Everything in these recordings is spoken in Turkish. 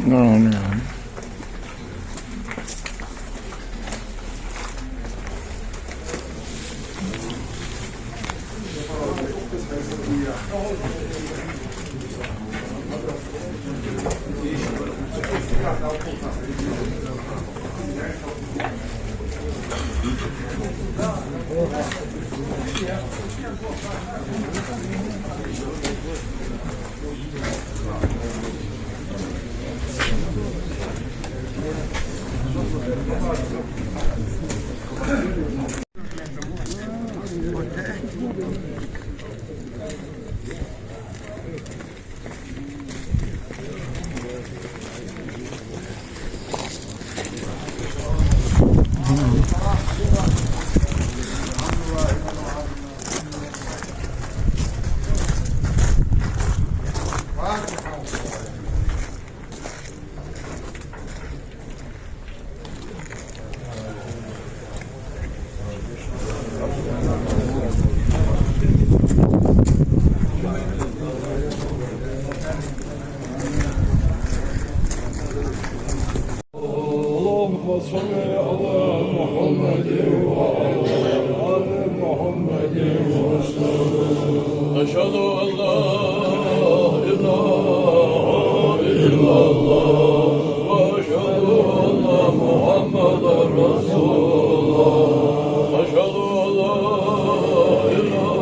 نعم. أشهد أن لا إله إلا الله وأشهد أن محمدا رسول الله أشهد أن لا إله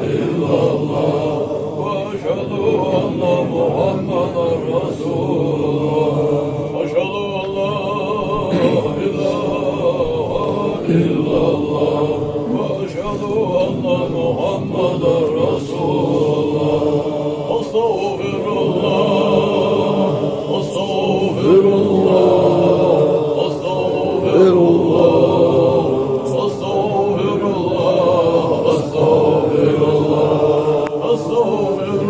إلا الله وأشهد أن محمدا رسول الله أشهد أن لا إله إلا الله وأشهد أن محمدا رسول الله أستغفر الله أستغفر الله أستغفر الله أستغفر الله أستغفر الله أستغفر الله أستغفر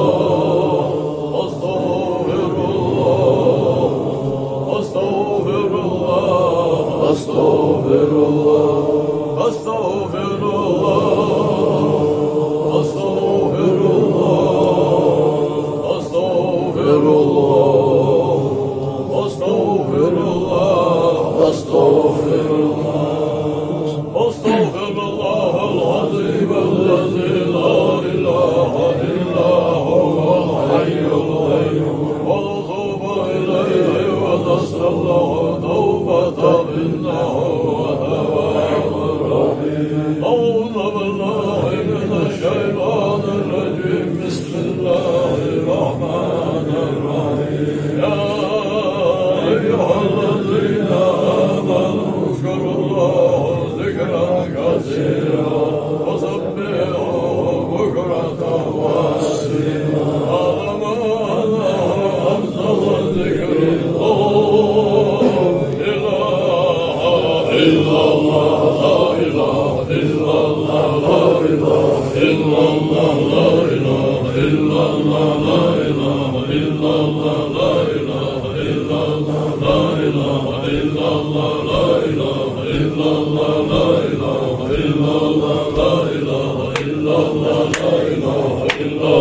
الله أستغفر الله أستغفر الله أستغفر الله أستغفر الله أستغفر الله أستغفر الله أستغفر الله أستغفر الله أستغفر الله العظيم الذي لا إله إلا هو الحي القيوم ونتوب إليه ونستغفر توبة إنه هو التواب الرحيم أعوذ بالله من الشيطان الرجيم بسم الله الرحمن الرحيم يا أيها الذين آمنوا اذكروا الله ذكرا كثيرا وسبحوه بكرة وأصيلا هذا ما أنزل الذكر إلا الله لا إله إلا الله لا إله إلا الله لا إله إلا الله لا إله إلا الله لا إله إلا الله لا إله إلا الله لا إله إلا الله لا إله إلا الله لا إله إلا الله لا إله إلا الله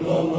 La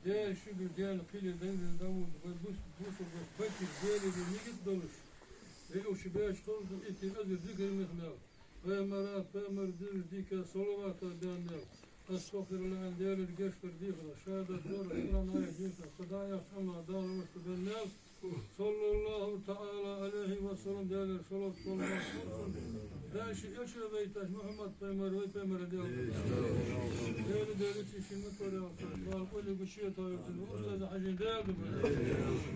değer şükür, değer kıyla, dengel, davul, busu, bakir, değerli bir nigit doluş. Ve o şu beş kıldım, etin azir, zikirimiz mev. Peygamber'e, peygamber dike, salavata denmev. Estağfirullah, değerli geçtir dikla. Şehadet doğru, Kur'an ayet dikla. Kudaya, amma, dağılmış denmev. Sallallahu teala aleyhi ve sellem değerli salat olmak olsun. Değişik yaşa ve itaş Muhammed Peygamber ve Peygamber değerli. Değerli çeşitli koruyorsun. Bağlı güçlü tayyorsun. Ustaz hacı değerli mi?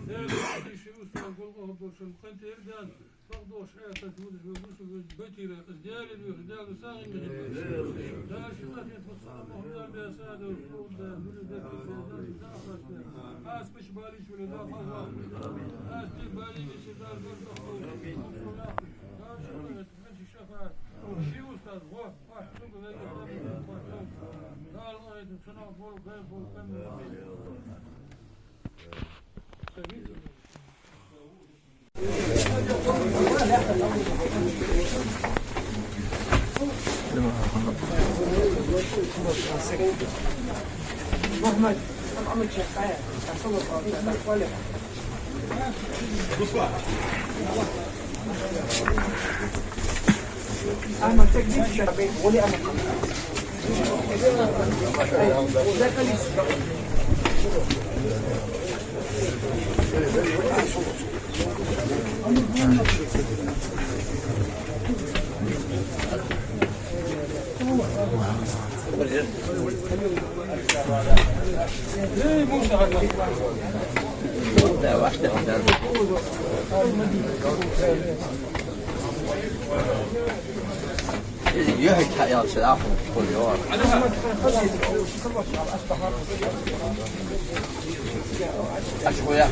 Değerli çeşitli ustaz kulga hudursun. Kenti erden. Fakdoş hayata tüvüdüş ve busu ve betire. Değerli diyor. Değerli sağın mı? Değerli şirket mutsala muhtar ve sade ve kurda. Müridet ve seydan. Dağlaştı. Asmış baliş ve leda fazla. Asmış baliş ve seydan. الشفاعة شيء أستاذ واحد شوف ذلك قال أيضا سنة فوق كيف وكم محمد أنا عملت شقاية أصور أقوالك بصوا أنا تكذب شباب ولي أنا يهك يا سلاح كل يوم أشوية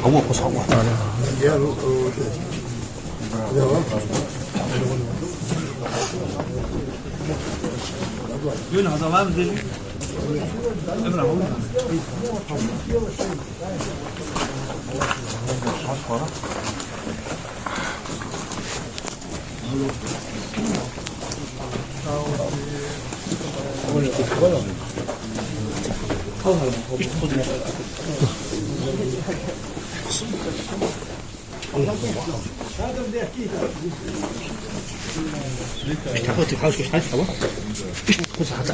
هو قصوى يقول هذا ما بدل تحاول تحاول تحاول ايش تخش حتى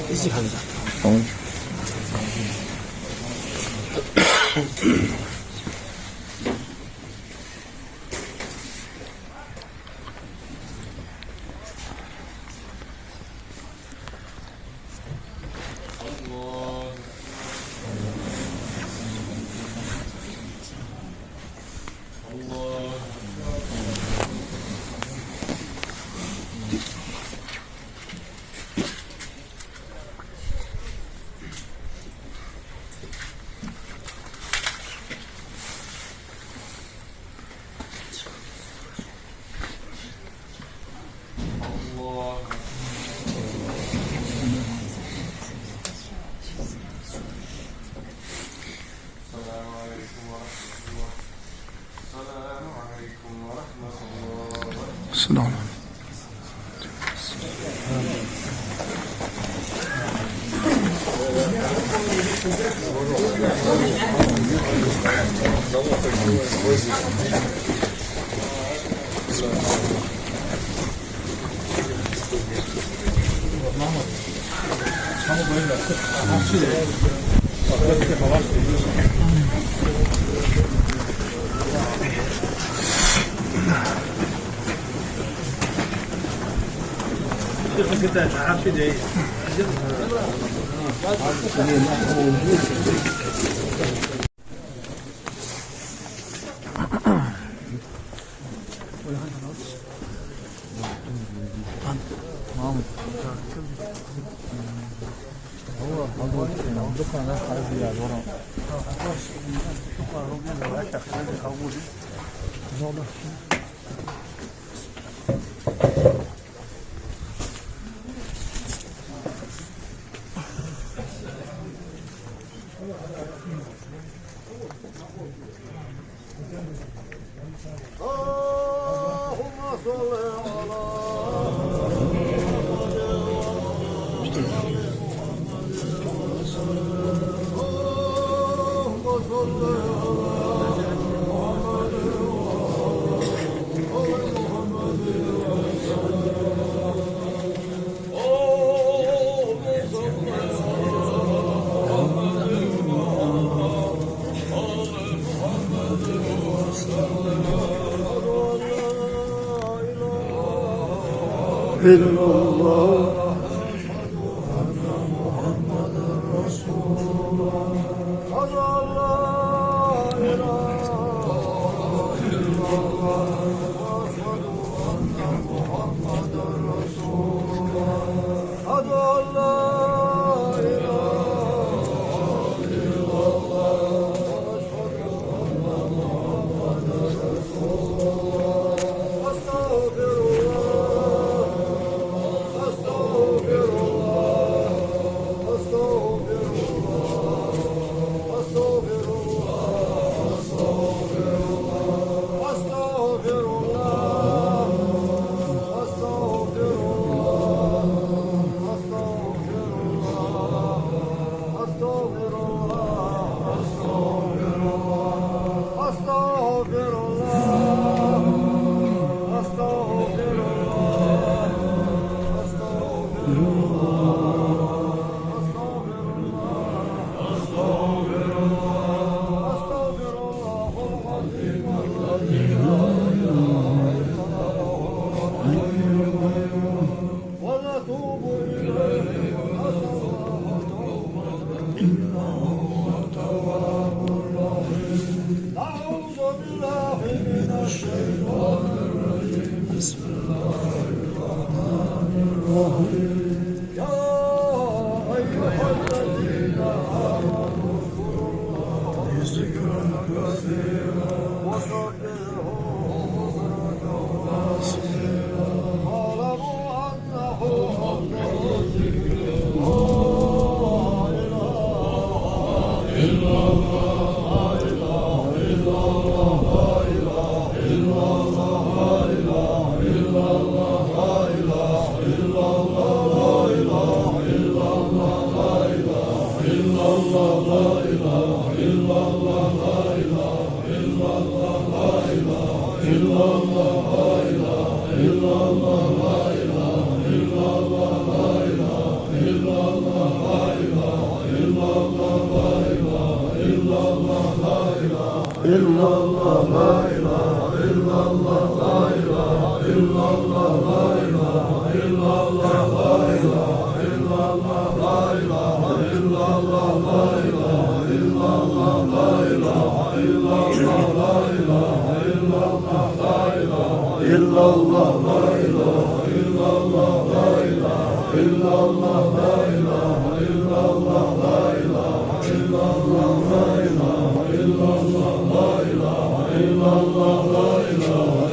ايش هذا السلام عليكم. إلا الله لا إله إلا الله Allah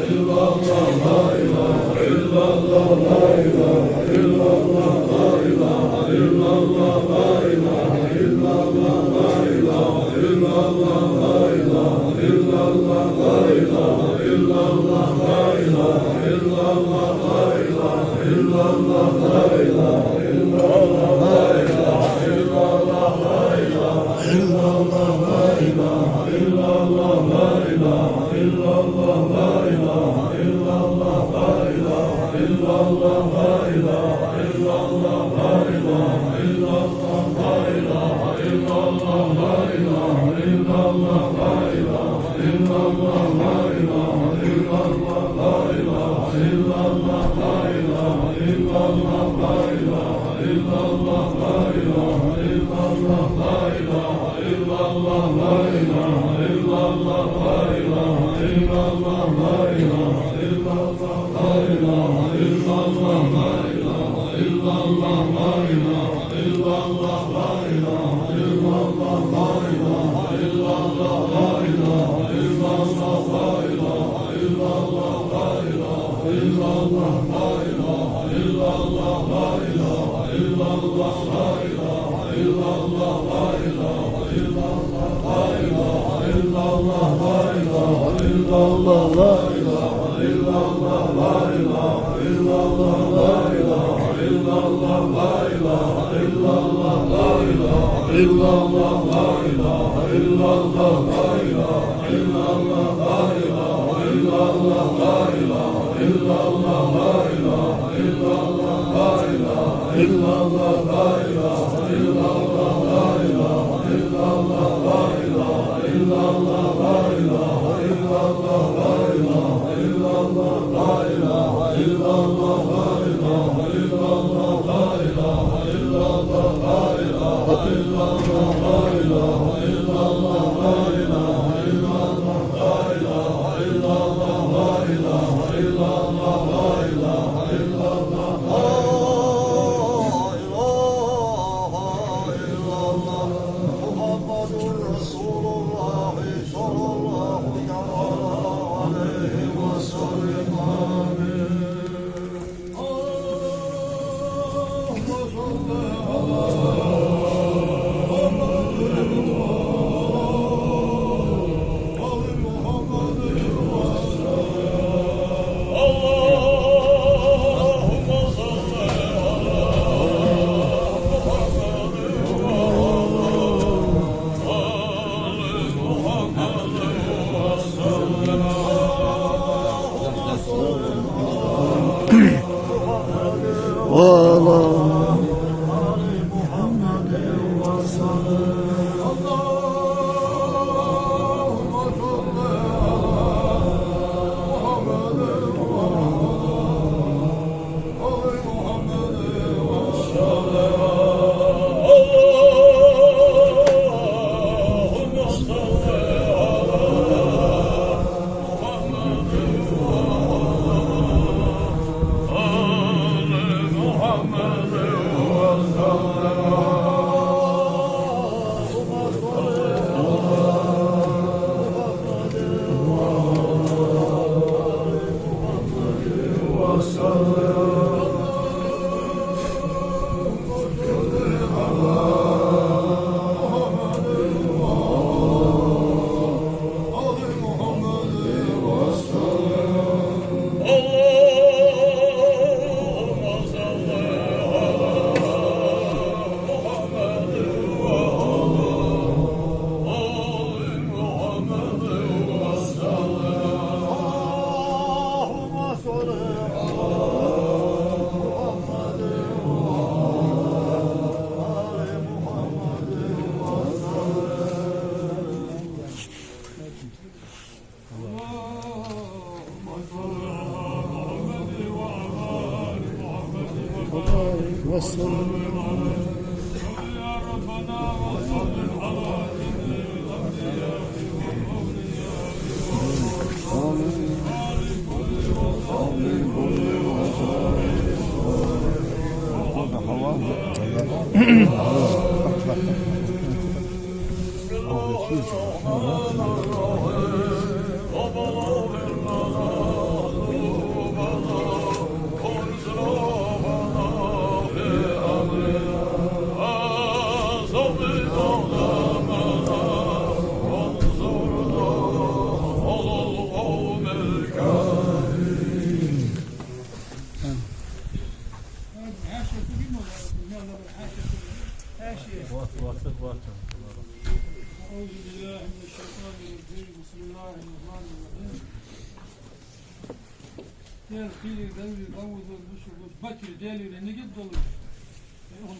Gel fiili devri davuzul busulus bakir delili ne git dolu.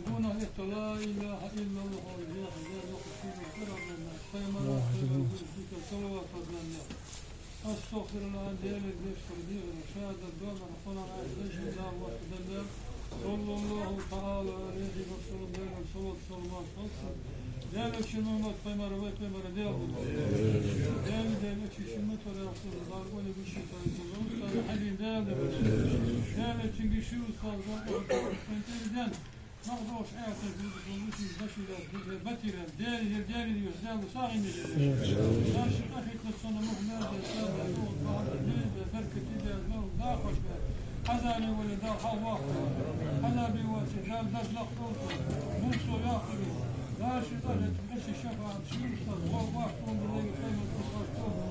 Buna et la ilahe illallah ve la ilahe illallah. Saymana sayyidina salavat azanna. Estağfirullah değerli gösterdiği şahada dualar falan ayetler Allah kadar sallallahu taala aleyhi ve sellem sallallahu aleyhi. Değerli şunumuz peymara ve peymara değerli. Değerli şunumuz tarafından dargın bir şey tarafından halin değerli. Değerli çünkü şu saldan entelden Mağduş ayakta buluşuz başıyla batiren değerli diyoruz. Değerli sahimi diyoruz. Karşı ahitli sonu muhmerde sağda yol bağlı neyde berketi de daha hoş ver. Hazani ve daha havva. Hazabi ve sehal dazlak oldu. Bulsu yakırı. Karşı ahitli başı şefaat şuursa vah olduğuna yükselmek kusur oldu.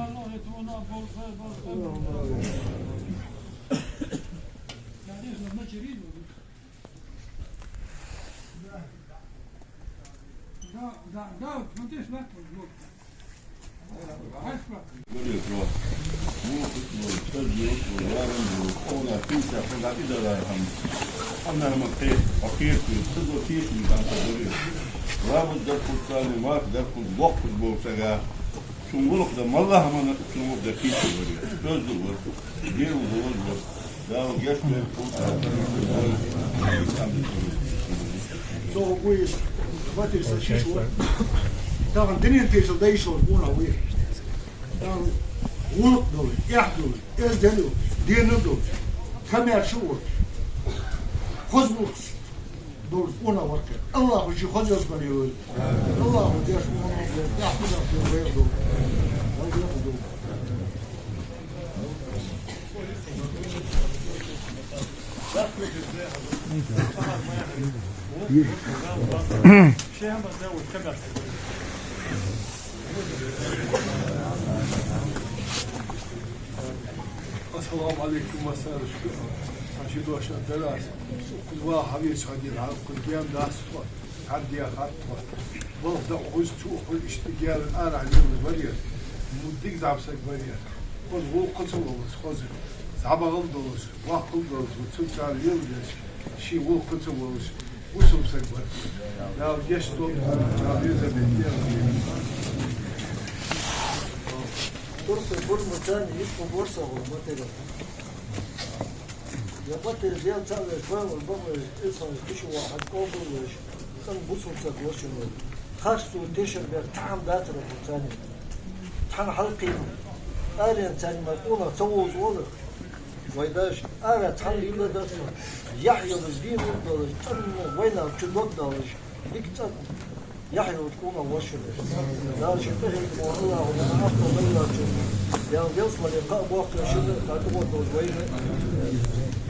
Allah et ona bol fer bol fer. Yani ne çevirdi mi? Da, não tem espaço para o jogo. Mais para. Wat is dat zo? Dan een ding is deze soort gewoon alweer. Dan wolk door, echt door, is dat door, die nog door. Ga maar zo. Khosbooks door gewoon werken. Allah moet je God zelfs maar doen. Allah moet je gewoon ja goed dat weer doen. Wat je moet doen. Dat moet je السلام عليكم مساء الخير. عشيد وشان دلاس. كل واحد يسعد العالم كل يوم ناس عندي خاطر. بفضل عوزتو كل اشتغال انا عليهم البريه. مديك زعبسك بريه. كل هو قسم وخذ. زعب غلطوس واقل دوس وتسال اليوم شي هو قسم وصل سكبر. لا يشتغل لا يزبط. Borsa tane isto borsa o material. يا بطل زيادة تعمل الفهم والبغل إصلا يكشوا واحد قابل وش كان بوصل سكوش الوضع خاصة وتشر بير تعم داتر الثاني تعم حلقي آلين ثاني ما يقولنا توز وضع ويداش آلة تعم يلا داتر يحيى بالدين وضع تنمو وينا تلوك دارش ديك تن يحيى وتكون وشر لا شفته والله ولا أفضل من لا تشوف يا بيوصل لقاء بوقت شنو تعتبر دوز وينا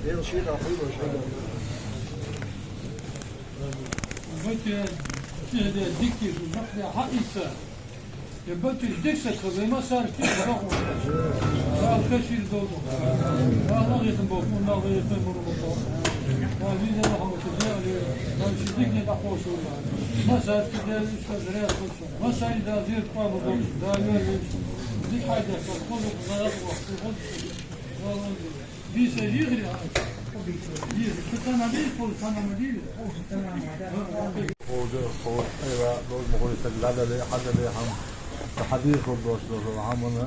Heel schön auf Übel schön. Heute der dicke macht der Haisa. Der Bötte dicke Probleme sar ki bak. Sal keşir doldu. Allah yesin bu bunlar yesin bu. Vallahi de Muhammed Ali. Ben şimdi ne hoş oldu. Masar ki der üstadere olsun. Masar da zir pahalı olsun. Daha böyle dik hayda kolu zarar vakti olsun. Vallahi bir şey yığır ya. حديث الرسول عمنا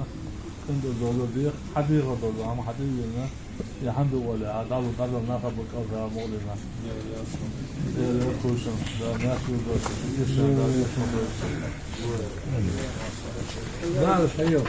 عند الدولة حديث الرسول عم حديثنا يحمد ولا عدال وقال ناخذ بالقضاء مولنا ده كوشن ده ناخذ يشان ده لا الحيو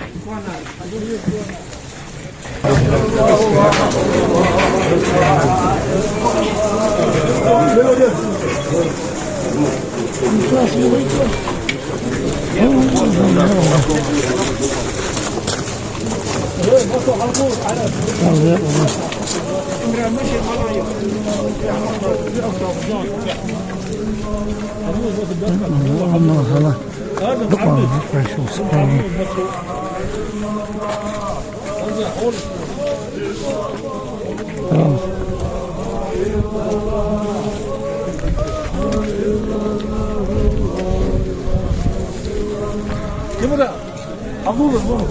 كده حضور الظهر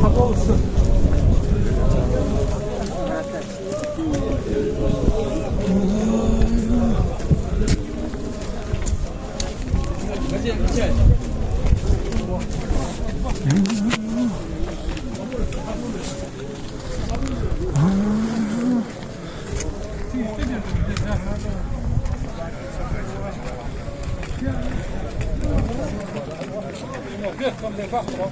حضور السن Tamam.